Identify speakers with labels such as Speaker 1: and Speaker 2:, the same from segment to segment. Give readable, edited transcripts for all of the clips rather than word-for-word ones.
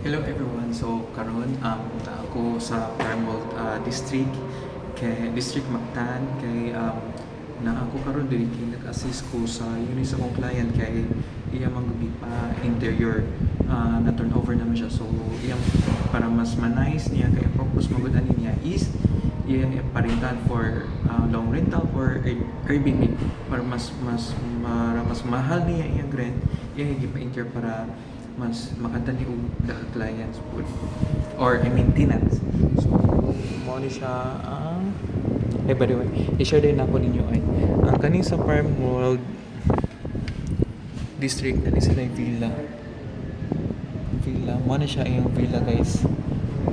Speaker 1: Hello everyone. So karon ako sa Fairmont District kay District Mactan kay na ako karon diri kay nag-assist ko sa yun sa akong client kay iya mangugi pa interior na turnover naman siya. So iya para mas manice niya kay purpose magud ani niya is iya parintan for long rental or Airbnb para mas mahal niya iyang rent iya gipa-inter para mas makadali og daghang clients po or maintenance. So mo ni siya ang by the way, i-share din ako ninyo ay ang kaning sa Farm World District na sila yung villa mo na siya yung villa guys,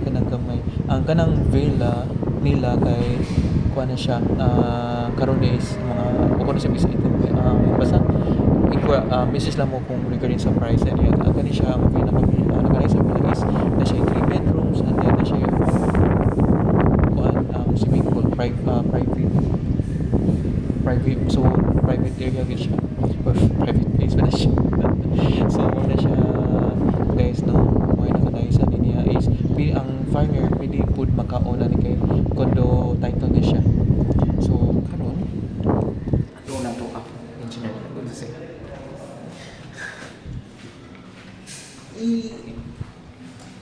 Speaker 1: kanang gamay ang kanang villa nila kay kuha na siya karon is mga uko na siya bisa basta message lang mo kung regarding sa price and yan. Kani siya ang pinaka nakalagay sa villa is na siya 3 bedrooms and then na siya yung swimming pool, private so private area gid siya or private place pa na siya. So mo na siya guys no, mo na kanay sa niya is ang farmer pwede pud makaon na ni kay condo title na siya. So karon ano na to ako engineer ko sa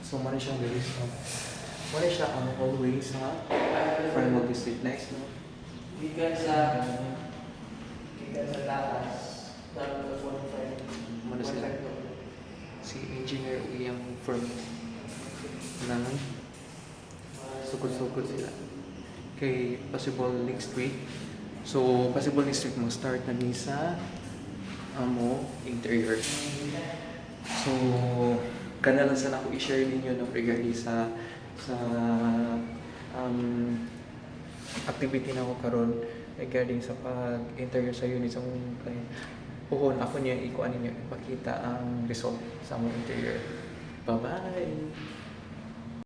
Speaker 1: so muna siya guys muna siya ang hallway sa Fairmont District. Next no
Speaker 2: Gikan sa taas dapat
Speaker 1: muna sila si engineer o iyang firm na sukod-sukod sila kay possible next week. So possible next week mo start na ni sa amo interior. So kana lang sana ako i-share ninyo no regarding sa activity na ako karon regarding sa pag-interior sa unit sa mong client. Puhon ako niya ikuan ninyo ipakita ang result sa mong interior. Bye-bye!